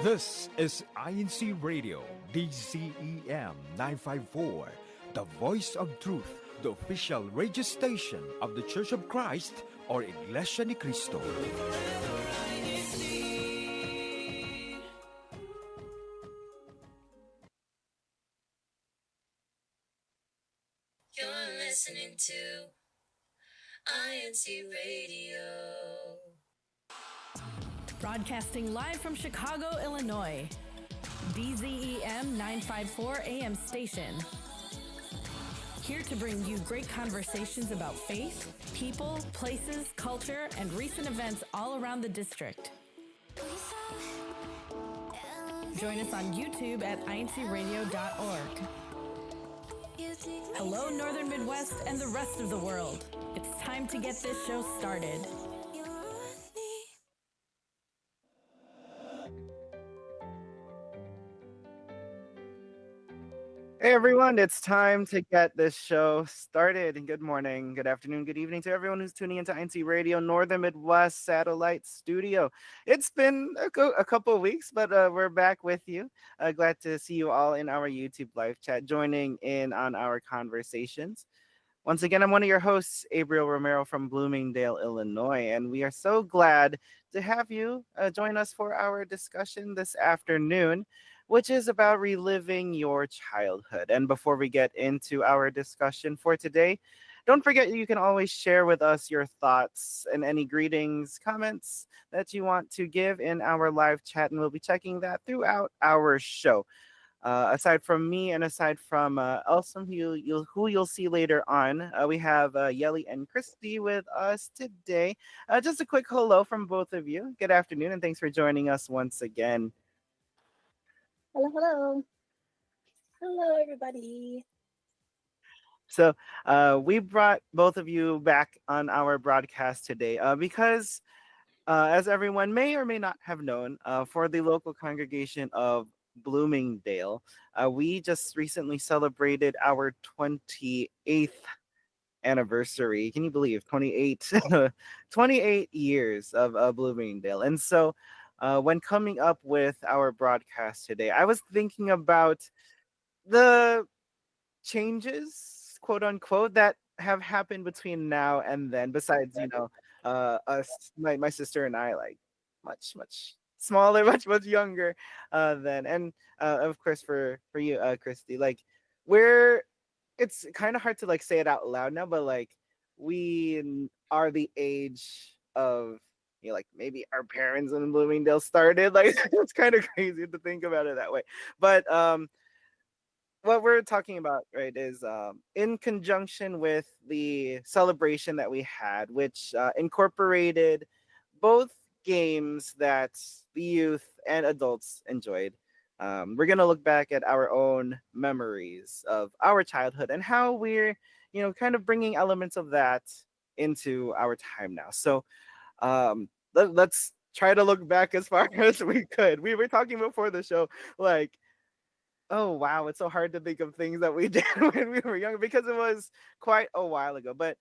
This is INCRadio, DCEM 954, the voice of truth, the official radio station of the Church of Christ or Iglesianicristo. You're listening to INCRadio. Broadcasting live from Chicago, Illinois. DZEM 954 AM station. Here to bring you great conversations about faith, people, places, culture, and recent events all around the district. Join us on YouTube at INCRadio.org. Hello, Northern Midwest and the rest of the world. It's time to get this show started. Hey everyone, it's time to get this show started. And good morning, good afternoon, good evening to everyone who's tuning into INCRadio Northern Midwest Satellite Studio. It's been a couple of weeks, but we're back with you. Glad to see you all in our YouTube live chat, joining in on our conversations. Once again, I'm one of your hosts, Abriel Romero from Bloomingdale, Illinois, and we are so glad to have you join us for our discussion this afternoon, which is about reliving your childhood. And before we get into our discussion for today, don't forget you can always share with us your thoughts and any greetings, comments that you want to give in our live chat, and we'll be checking that throughout our show. Aside from me and aside from Elsom, who you'll see later on, we have Yelly and Christy with us today. Just a quick hello from both of you. Good afternoon, and thanks for joining us once again. Hello, hello. Hello, everybody. So we brought both of you back on our broadcast today because, as everyone may or may not have known, for the local congregation of Bloomingdale, we just recently celebrated our 28th anniversary. Can you believe 28 28 years of Bloomingdale? And so when coming up with our broadcast today, I was thinking about the changes, quote unquote, that have happened between now and then, besides us, my sister and I, like much smaller, much younger then. And of course for you, Christy, like we're it's kind of hard to like say it out loud now, but like we are the age of, like maybe our parents in Bloomingdale started. Like it's kind of crazy to think about it that way. But what we're talking about, right, is in conjunction with the celebration that we had, which incorporated both games that the youth and adults enjoyed. We're going to look back at our own memories of our childhood and how we're, kind of bringing elements of that into our time now. So let's try to look back as far as we could. We were talking before the show, like, oh wow, it's so hard to think of things that we did when we were younger because it was quite a while ago. But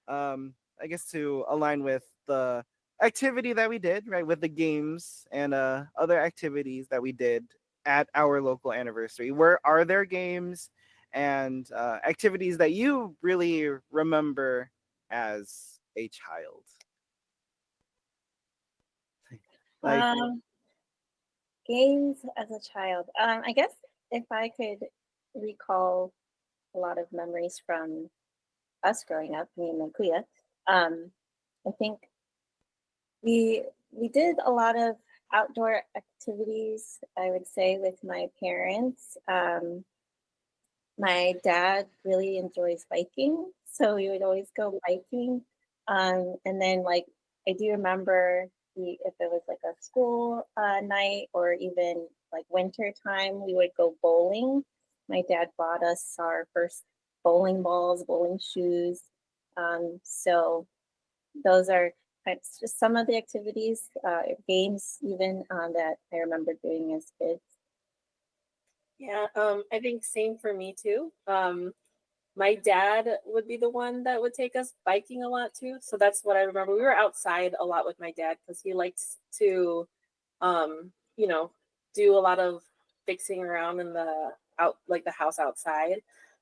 I guess to align with the activity that we did, right, with the games and other activities that we did at our local anniversary, where are there games and activities that you really remember as a child? Like, Games as a child. I guess if I could recall a lot of memories from us growing up, me and my kuya, I think we did a lot of outdoor activities, I would say, with my parents. My dad really enjoys biking, so we would always go biking. And then, like, I do remember if it was like a school night or even like winter time, we would go bowling. My dad bought us our first bowling balls, bowling shoes. So those are just some of the activities, games even that I remember doing as kids. Yeah, I think same for me too. My dad would be the one that would take us biking a lot too. So that's what I remember. We were outside a lot with my dad because he likes to, do a lot of fixing around in the house outside.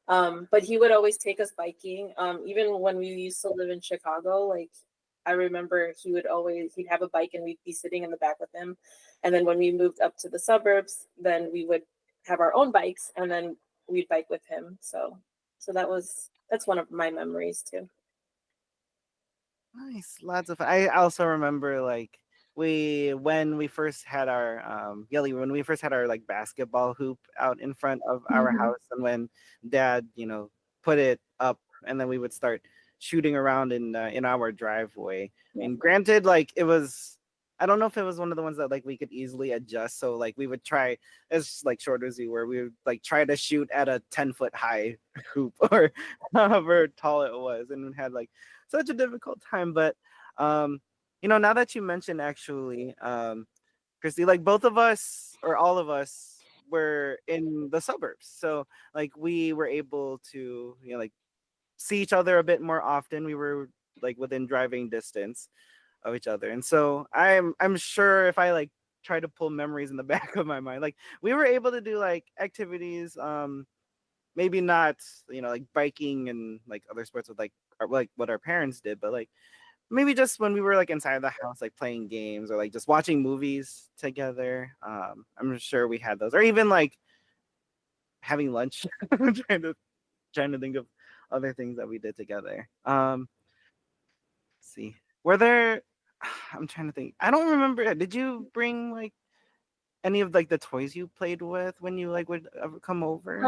But he would always take us biking. Even when we used to live in Chicago, like I remember he'd have a bike and we'd be sitting in the back with him. And then when we moved up to the suburbs, then we would have our own bikes and then we'd bike with him. So that's one of my memories too. Nice, lots of fun. I also remember like when we first had our when we first had our like basketball hoop out in front of our house, and when Dad put it up, and then we would start shooting around in our driveway. And granted, like it was, I don't know if it was one of the ones that like we could easily adjust. So like we would try, as like short as we were, we would like try to shoot at a 10-foot high hoop or however tall it was, and we had like such a difficult time. But now that you mentioned, actually, Christy, like both of us or all of us were in the suburbs, so like we were able to like see each other a bit more often. We were like within driving distance of each other, and so I'm sure if I like try to pull memories in the back of my mind, like we were able to do like activities, maybe not like biking and like other sports with like what our parents did, but like maybe just when we were like inside the house, like playing games or like just watching movies together. I'm sure we had those, or even like having lunch. I'm trying to think of other things that we did together. Let's see, were there? I'm trying to think. I don't remember. Did you bring like any of like the toys you played with when you like would ever come over?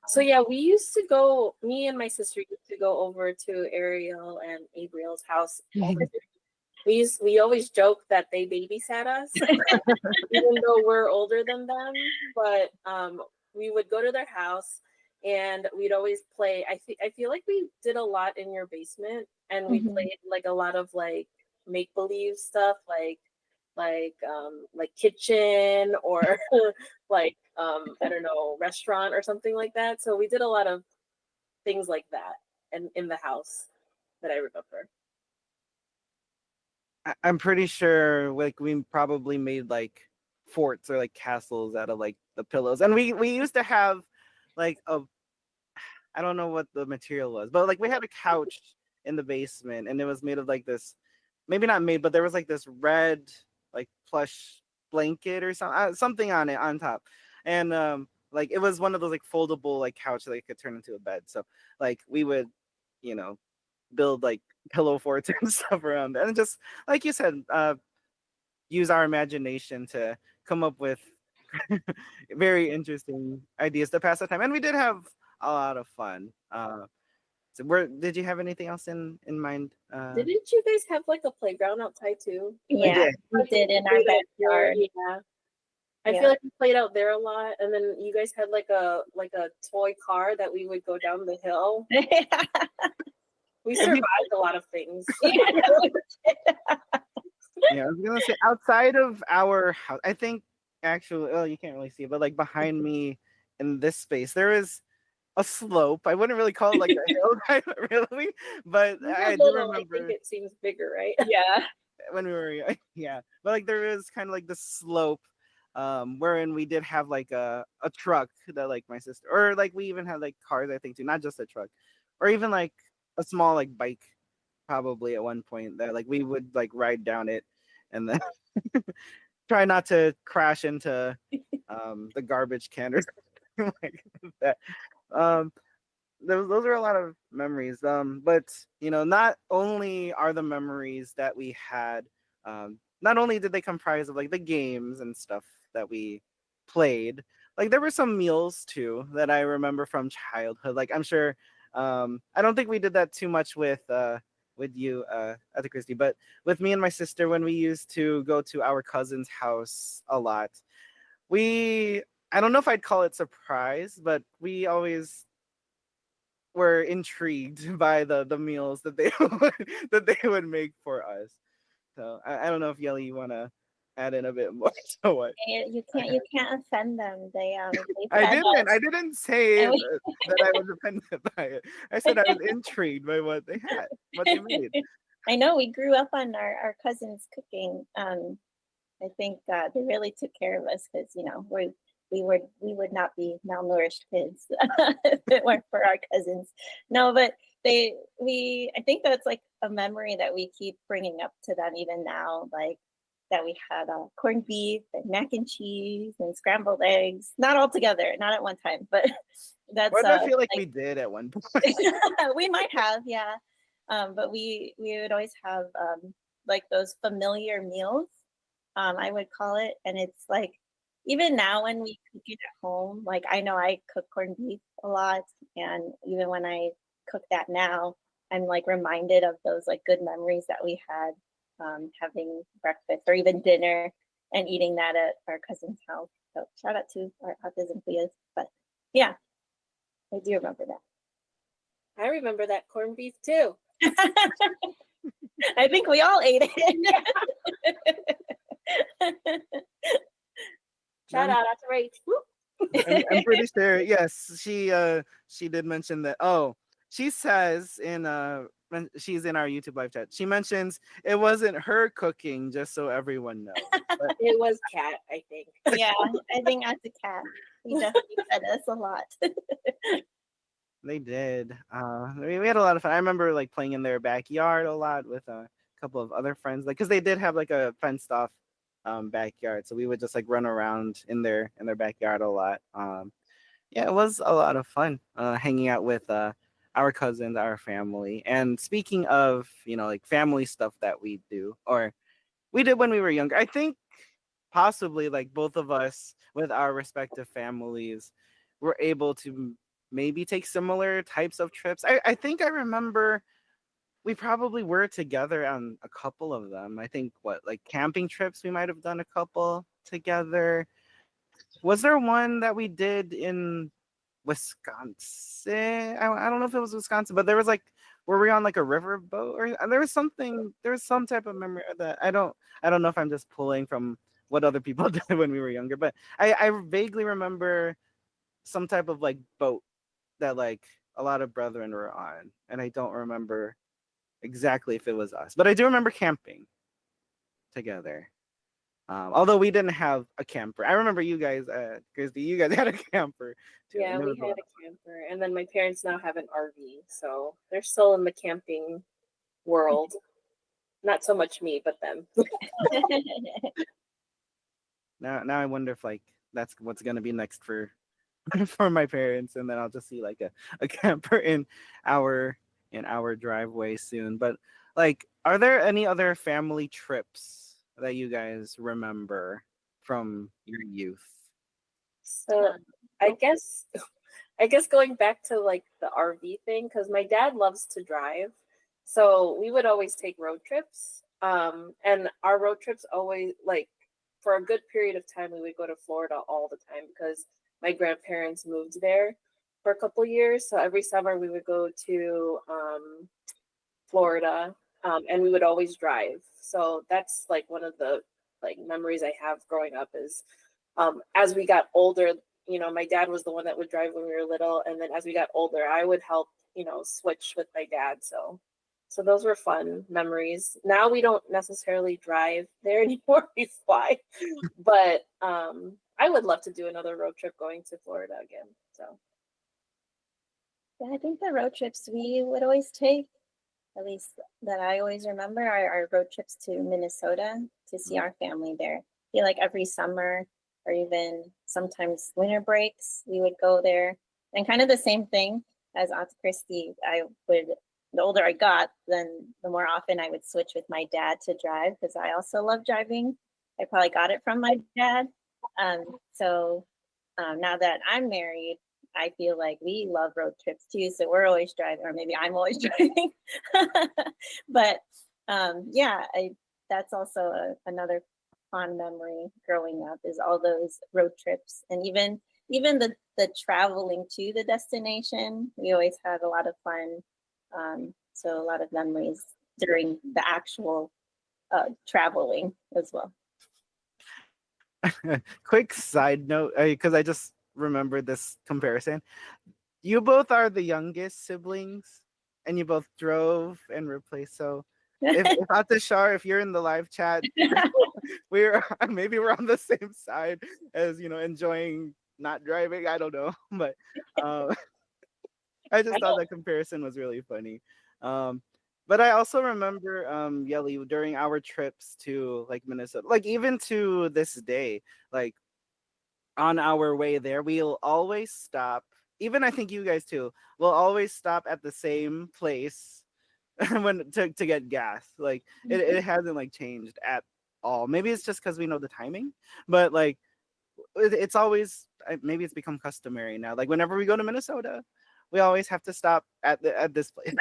So yeah, we used to go. Me and my sister used to go over to Ariel and Gabriel's house. We always joke that they babysat us, even though we're older than them. But we would go to their house, and we'd always play. I feel like we did a lot in your basement, and we played like a lot of like make believe stuff, like kitchen or like I don't know, restaurant or something like that. So we did a lot of things like that and in the house that I remember. I'm pretty sure like we probably made like forts or like castles out of like the pillows, and we used to have like I don't know what the material was, but like we had a couch in the basement, and it was made of like this, maybe not made, but there was like this red like plush blanket or something on it on top, and like it was one of those like foldable like couch that you could turn into a bed. So like we would build like pillow forts and stuff around that, and just like you said, use our imagination to come up with very interesting ideas to pass the time. And we did have a lot of fun. So did you have anything else in mind? Didn't you guys have like a playground outside too? Yeah, we did in our backyard. Yeah. I feel like we played out there a lot, and then you guys had like a toy car that we would go down the hill. We survived a lot of things. Yeah, I was gonna say outside of our house, I think actually, well, you can't really see it, but like behind me in this space, there is a slope. I wouldn't really call it like a hill, really, but I do remember. I think it seems bigger, right? Yeah. When we were yeah, but like there is kind of like the slope, wherein we did have like a truck that like my sister, or like we even had like cars, I think too, not just a truck, or even like a small like bike probably at one point that like we would like ride down it and then try not to crash into the garbage can or something like that. Those are a lot of memories, but not only are the memories that we had, not only did they comprise of like the games and stuff that we played, like there were some meals too that I remember from childhood. Like I'm sure, I don't think we did that too much with you, Ate Christy, but with me and my sister, when we used to go to our cousin's house a lot, I don't know if I'd call it surprise, but we always were intrigued by the meals that they would make for us. So I don't know if Yelly, you want to add in a bit more to what You can't offend them. They I didn't say that I was offended by it. I said I was intrigued by what they had, what they made. I know we grew up on our cousins cooking. I think they really took care of us because we would not be malnourished kids if it weren't for our cousins. No, but I think that's like a memory that we keep bringing up to them even now, like that we had corned beef and mac and cheese and scrambled eggs, not all together, not at one time, but that's Why do I feel like we did at one point? we might have, yeah. But we would always have like those familiar meals, I would call it, and it's like even now when we cook it at home, like I know I cook corned beef a lot, and even when I cook that now, I'm like reminded of those like good memories that we had having breakfast or even dinner and eating that at our cousin's house. So shout out to our autism Cleas. But yeah, I do remember that. I remember that corned beef too. I think we all ate it. Shout out to Rach. I'm pretty sure. Yes, she did mention that. Oh, she says when she's in our YouTube live chat. She mentions it wasn't her cooking, just so everyone knows. But It was Cat, I think. Yeah, I think as a cat, he definitely fed us a lot. they did. We had a lot of fun. I remember like playing in their backyard a lot with a couple of other friends, like because they did have like a fenced off backyard, so we would just like run around in their backyard a lot. Yeah, it was a lot of fun hanging out with our cousins, our family. And speaking of like family stuff that we do or we did when we were younger, I think possibly like both of us with our respective families were able to maybe take similar types of trips. I think I remember we probably were together on a couple of them. I think like camping trips, we might have done a couple together. Was there one that we did in Wisconsin? I don't know if it was Wisconsin, but there was like, were we on like a river boat or there was some type of memory that I don't know if I'm just pulling from what other people did when we were younger, but I vaguely remember some type of like boat that like a lot of brethren were on, and I don't remember exactly if it was us, but I do remember camping together. Although we didn't have a camper. I remember you guys, Christy, you guys had a camper too. Yeah, and it we was had a camper, and then my parents now have an RV, so they're still in the camping world. Not so much me, but them. now I wonder if like that's what's gonna be next for for my parents, and then I'll just see like a camper in our driveway soon. But like, are there any other family trips that you guys remember from your youth? So I guess going back to like the RV thing, because my dad loves to drive, so we would always take road trips. And our road trips always, like, for a good period of time we would go to Florida all the time because my grandparents moved there for a couple years. So every summer we would go to Florida, and we would always drive. So that's like one of the like memories I have growing up is as we got older, my dad was the one that would drive when we were little, and then as we got older, I would help, switch with my dad. So those were fun memories. Now we don't necessarily drive there anymore; we fly. But I would love to do another road trip going to Florida again. So Yeah, I think the road trips we would always take, at least that I always remember, are our road trips to Minnesota to see our family there. I feel like every summer or even sometimes winter breaks, we would go there. And kind of the same thing as Aunt Christy, the older I got, then the more often I would switch with my dad to drive because I also love driving. I probably got it from my dad. So now that I'm married, I feel like we love road trips too. So we're always driving, or maybe I'm always driving. But yeah, that's also another fond memory growing up is all those road trips, and even the traveling to the destination. We always had a lot of fun. So a lot of memories during the actual traveling as well. Quick side note, because I just remembered this comparison. You both are the youngest siblings, and you both drove and replaced. So if Atashar, if you're in the live chat, maybe we're on the same side as enjoying not driving. I don't know, but uh, I I just thought know. that comparison was really funny. Um, but I also remember, Yelly, during our trips to like Minnesota, like even to this day, like on our way there, we'll always stop. Even I think you guys too. We'll always stop at the same place when to get gas. Like it hasn't like changed at all. Maybe it's just because we know the timing, but like it's always maybe it's become customary now. Like whenever we go to Minnesota, we always have to stop at this place.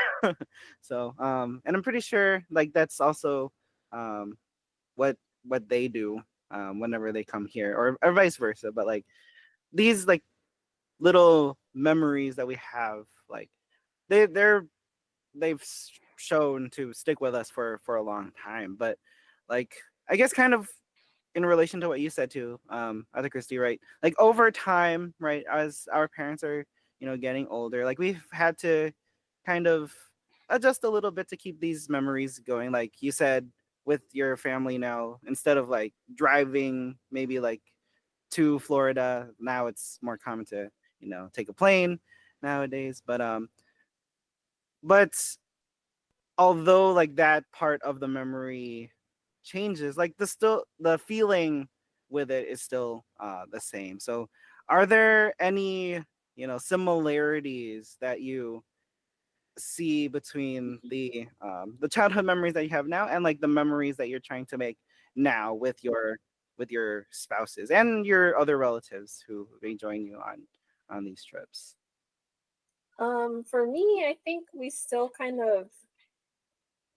So and I'm pretty sure like that's also um what they do whenever they come here, or vice versa. But like these like little memories that we have, like they're shown to stick with us for a long time. But like I guess kind of in relation to what you said too, Other Christy, right? Like over time, right, as our parents are, getting older, like we've had to kind of adjust a little bit to keep these memories going. Like you said, with your family now, instead of like driving maybe like to Florida, now it's more common to, take a plane nowadays. But although like that part of the memory changes, like the feeling with it is still the same. So are there any similarities that you see between the childhood memories that you have now and like the memories that you're trying to make now with your spouses and your other relatives who may join you on these trips? For me, I think we still kind of,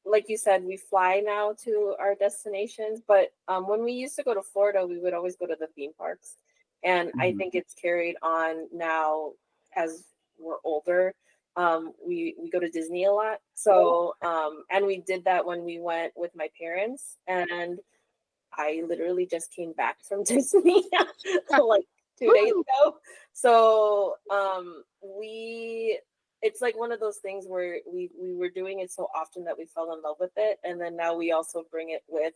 like you said, we fly now to our destinations. But when we used to go to Florida, we would always go to the theme parks, and I Mhm. think it's carried on now as we're older. We go to Disney a lot, so and we did that when we went with my parents, and I literally just came back from Disney like 2 days Woo! ago. So we it's like one of those things where we were doing it so often that we fell in love with it. And then now we also bring it with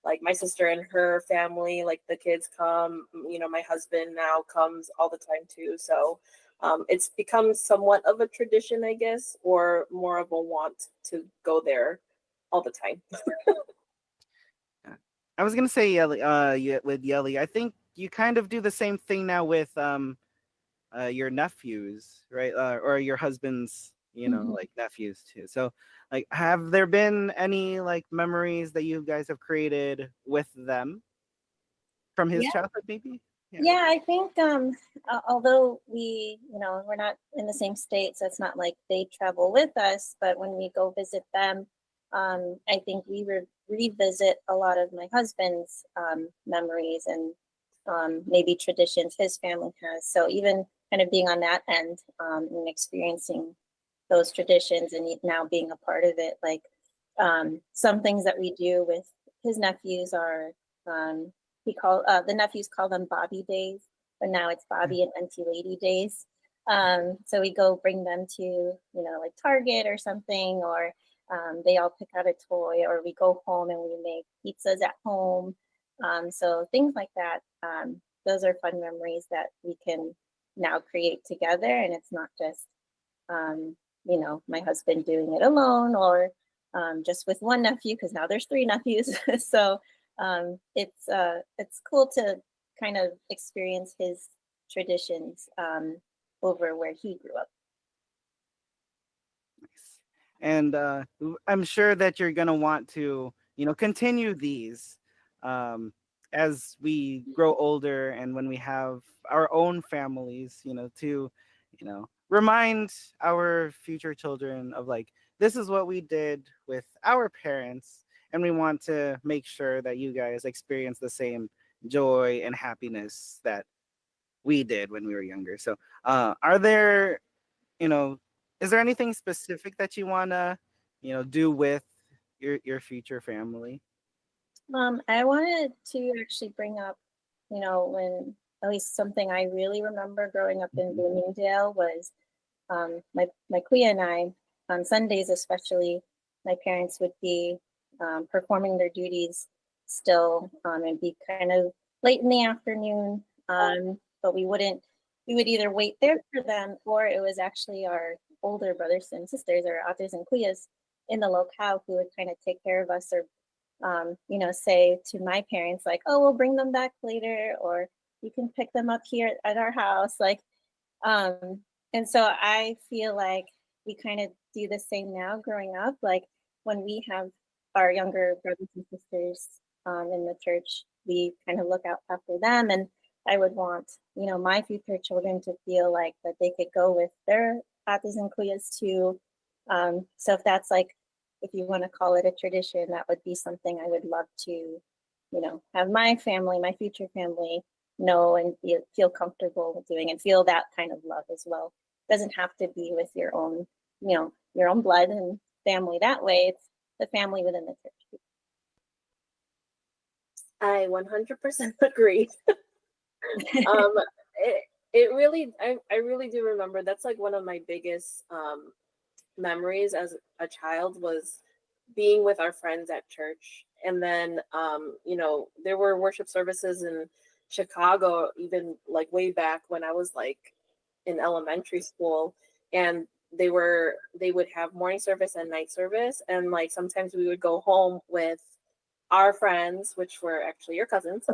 like my sister and her family, like the kids come, my husband now comes all the time too. So it's become somewhat of a tradition, I guess, or more of a want to go there all the time. I was gonna say Yelly, with Yelly, I think you kind of do the same thing now with your nephews, right? Or your husband's, Mhm. like nephews too. So, like, have there been any like memories that you guys have created with them from his Yeah, childhood, maybe? Yeah. yeah. I think although we're not in the same state, so it's not like they travel with us. But when we go visit them, I think we revisit a lot of my husband's memories and maybe traditions his family has. So even kind of being on that end and experiencing those traditions and now being a part of it, like some things that we do with his nephews are um, the nephews call them Bobby days, but now it's Bobby and Auntie Lady days. So we go bring them to like Target or something, or they all pick out a toy, or we go home and we make pizzas at home. So things like that. Those are fun memories that we can now create together, and it's not just um, my husband doing it alone, or just with one nephew, because now there's three nephews. So it's cool to kind of experience his traditions over where he grew up. Nice. And I'm sure that you're gonna want to, continue these um, as we grow older and when we have our own families, to, remind our future children of like this is what we did with our parents, and we want to make sure that you guys experience the same joy and happiness that we did when we were younger. So, are there you know, is there anything specific that you wanna, do with your future family? I wanted to actually bring up, when at least something I really remember growing up in Mhm. Bloomingdale was my kuya and I, on Sundays especially, my parents would be performing their duties still, and be kind of late in the afternoon. But we would either wait there for them, or it was actually our older brothers and sisters, or ates and kuya, in the locale who would kind of take care of us, or say to my parents, like, oh, we'll bring them back later, or you can pick them up here at our house. Like, and so I feel like we kind of do the same now growing up. Like, when we have our younger brothers and sisters in the church, we kind of look out after them. And I would want, my future children to feel like that they could go with their ates and kuyas too. So if that's like, if you want to call it a tradition, that would be something I would love to, have my family, my future family know and feel comfortable doing, and feel that kind of love as well. It doesn't have to be with your own, your own blood and family that way. It's the family within the church. I 100% agree. It really, I really do remember, that's like one of my biggest memories as a child, was being with our friends at church. And then there were worship services in Chicago, even like way back when I was like in elementary school, and they would have morning service and night service, and like sometimes we would go home with our friends, which were actually your cousins,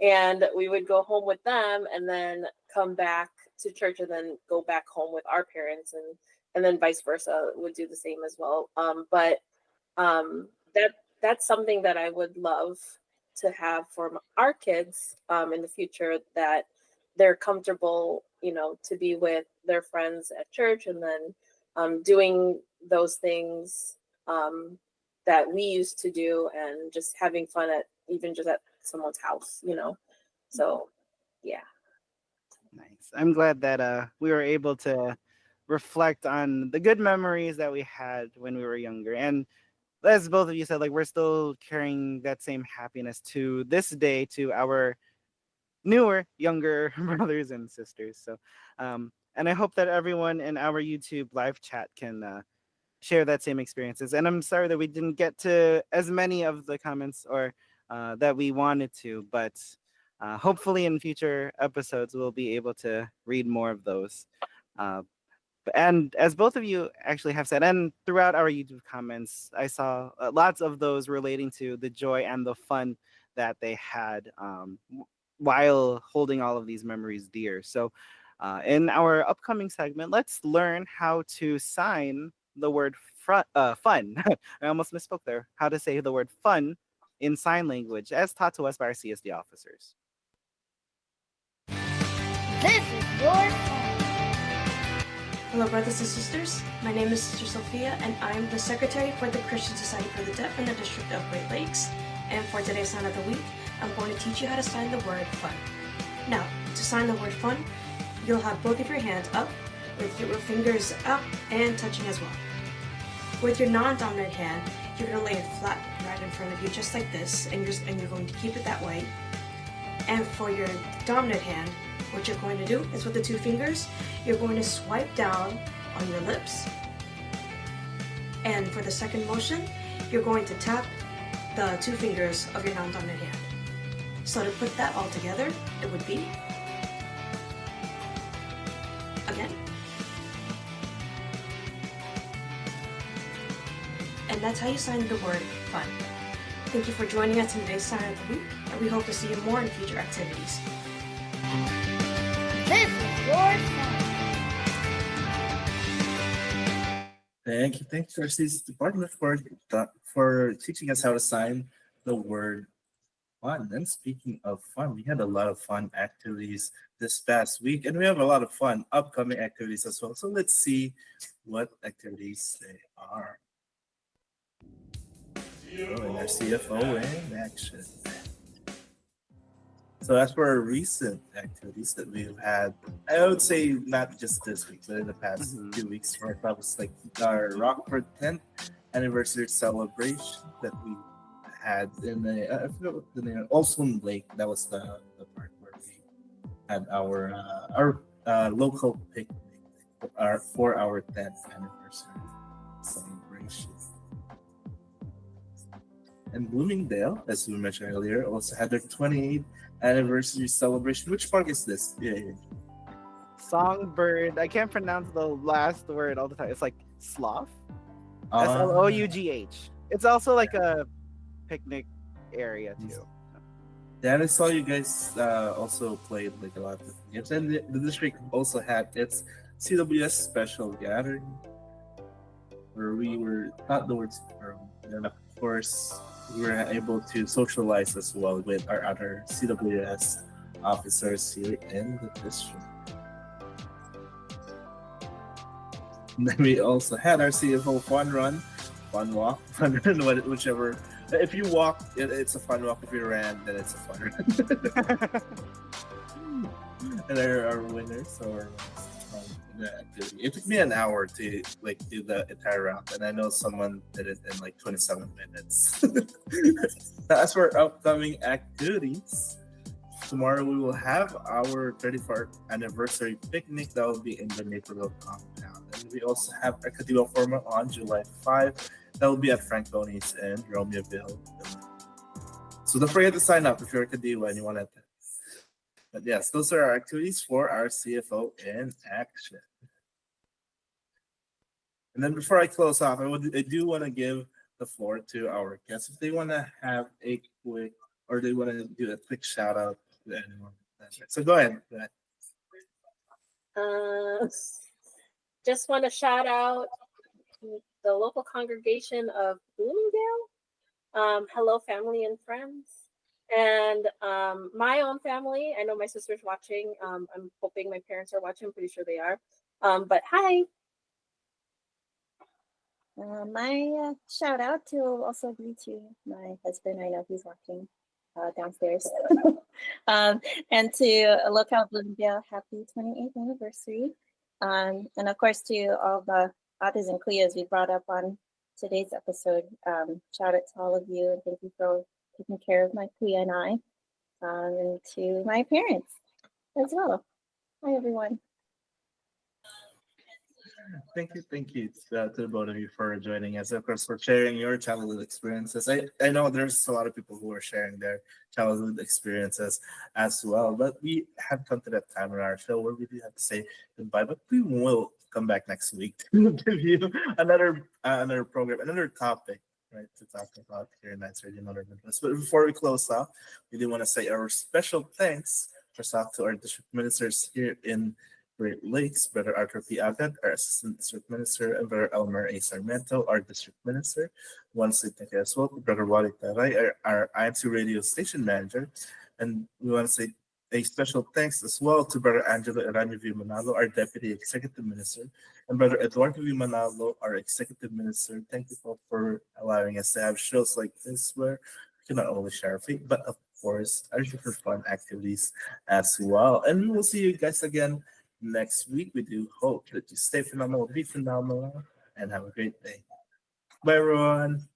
and we would go home with them and then come back to church and then go back home with our parents, and then vice versa, would do the same as well. But that's something that I would love to have for our kids in the future, that they're comfortable, to be with their friends at church, and then doing those things that we used to do, and just having fun just at someone's house, So, yeah. Nice. I'm glad that we were able to reflect on the good memories that we had when we were younger. And as both of you said, like, we're still carrying that same happiness to this day to our newer, younger brothers and sisters. So, and I hope that everyone in our YouTube live chat can share that same experiences. And I'm sorry that we didn't get to as many of the comments or that we wanted to, but hopefully in future episodes we'll be able to read more of those. And as both of you actually have said, and throughout our YouTube comments, I saw lots of those relating to the joy and the fun that they had while holding all of these memories dear. So in our upcoming segment, let's learn how to sign the word fun. I almost misspoke there. How to say the word fun in sign language, as taught to us by our CSD officers. This is your fun. Hello, brothers and sisters. My name is Sister Sophia, and I'm the Secretary for the Christian Society for the Deaf in the District of Great Lakes. And for today's sign of the week, I'm going to teach you how to sign the word fun. Now, to sign the word fun, you'll have both of your hands up, with your fingers up and touching as well. With your non-dominant hand, you're going to lay it flat right in front of you, just like this, and you're going to keep it that way. And for your dominant hand, what you're going to do is, with the two fingers, you're going to swipe down on your lips. And for the second motion, you're going to tap the two fingers of your non-dominant hand. So to put that all together, it would be, again. And that's how you sign the word fun. Thank you for joining us in today's sign of the week, and we hope to see you more in future activities. This is your fun. Thank you to our city's department for teaching us how to sign the word fun. And speaking of fun, we had a lot of fun activities this past week, and we have a lot of fun upcoming activities as well. So let's see what activities they are. And our CFO in action. So as for our recent activities that we've had, I would say not just this week, but in the past few weeks, for that was like our Rockford 10th anniversary celebration that we had in the I forgot what the name, Olson Lake. That was the part where we had our local picnic for our 10th anniversary celebration. And Bloomingdale, as we mentioned earlier, also had their 28th anniversary celebration. Which park is this? Yeah. Songbird. I can't pronounce the last word all the time. It's like slough. Ah, Slough. It's also like a picnic area too. yeah, and I saw you guys also played like a lot of games, and the district also had its CWS special gathering, where we were not the words and of course we were able to socialize as well with our other CWS officers here in the district. And then we also had our CFO fun run, fun walk, fun run, whichever. If you walk, it's a fun walk. If you ran, then it's a fun run. And our winners or the activity. It took me an hour to like do the entire round, and I know someone did it in like 27 minutes. Now, as for upcoming activities, tomorrow we will have our 34th anniversary picnic that will be in the Naperville compound. And we also have our Kadiwa Formal on July 5. That will be at Franconi's in Romeoville. So don't forget to sign up if you're a Kadiwa and you want to. But yes, those are our activities for our CFO in action. And then before I close off, I do want to give the floor to our guests if they want to have a quick or they want to do a quick shout out to anyone. So go ahead. Just want to shout out the local congregation of Bloomingdale. Hello, family and friends. And my own family. I know my sister's watching. I'm hoping my parents are watching. I'm pretty sure they are. But hi. My shout out to also be to my husband. I know he's watching downstairs. And to Lookout Bloomingdale, happy 28th anniversary. And of course to all the Audis and Cleas we brought up on today's episode. Shout out to all of you and thank you for taking care of my Clea and I. And to my parents as well. Hi everyone. Thank you to the both of you for joining us. Of course, for sharing your childhood experiences. I know there's a lot of people who are sharing their childhood experiences as well. But we have come to that time in our show where we do have to say goodbye. But we will come back next week to give you another program, another topic, right, to talk about here in INCRadio. But before we close off, we do want to say our special thanks first off to our district ministers here in Great Lakes, Brother Arthur P. Agad, our Assistant District Minister, and Brother Elmer A. Sarmiento, our District Minister. Once we thank you as well to Brother Wally Taray, our INC Radio Station Manager. And we want to say a special thanks as well to Brother Angelo Eranio V. Manalo, our Deputy Executive Minister, and Brother Eduardo V. Manalo, our Executive Minister. Thank you all for allowing us to have shows like this where we can not only share our faith, but of course, our different fun activities as well. And we will see you guys again next week. We do hope that you stay phenomenal, be phenomenal, and have a great day. Bye, everyone.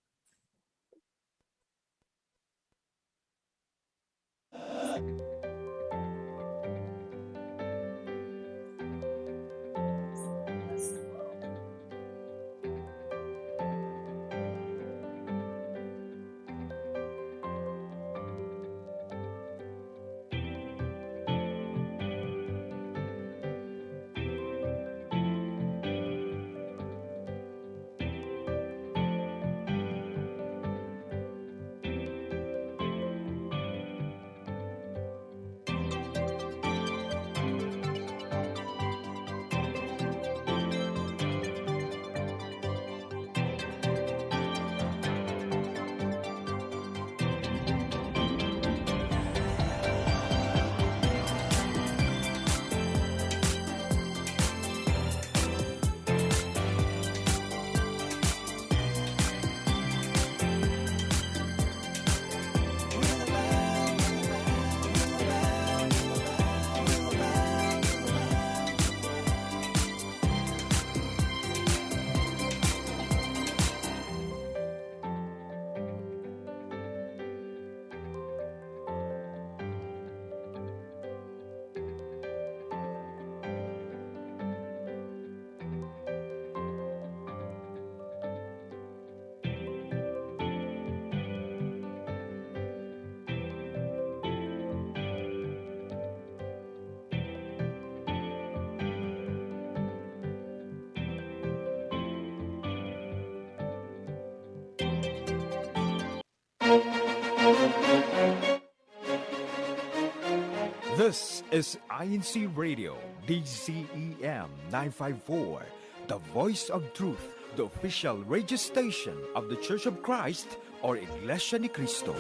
This is INCRadio, DZEM 954, the voice of truth, the official radio station of the Church of Christ or Iglesia ni Cristo.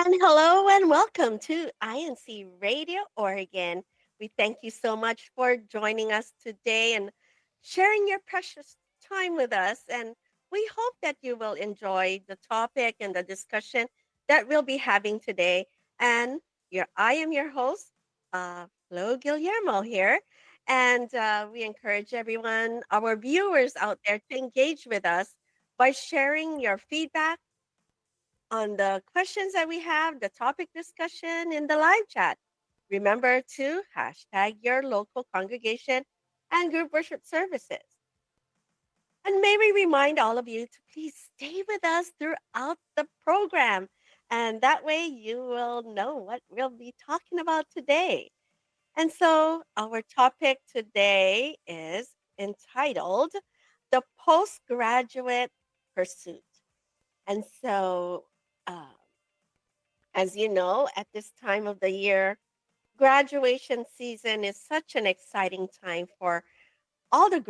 And hello and welcome to INC Radio Oregon. We thank you so much for joining us today and sharing your precious time with us. And we hope that you will enjoy the topic and the discussion that we'll be having today. And I am your host, Flo Guillermo here. And we encourage everyone, our viewers out there, to engage with us by sharing your feedback on the questions that we have, the topic discussion in the live chat. Remember to hashtag your local congregation and group worship services. And may we remind all of you to please stay with us throughout the program. And that way you will know what we'll be talking about today. And so our topic today is entitled The Postgraduate Pursuit. And so, as you know, at this time of the year, graduation season is such an exciting time for all the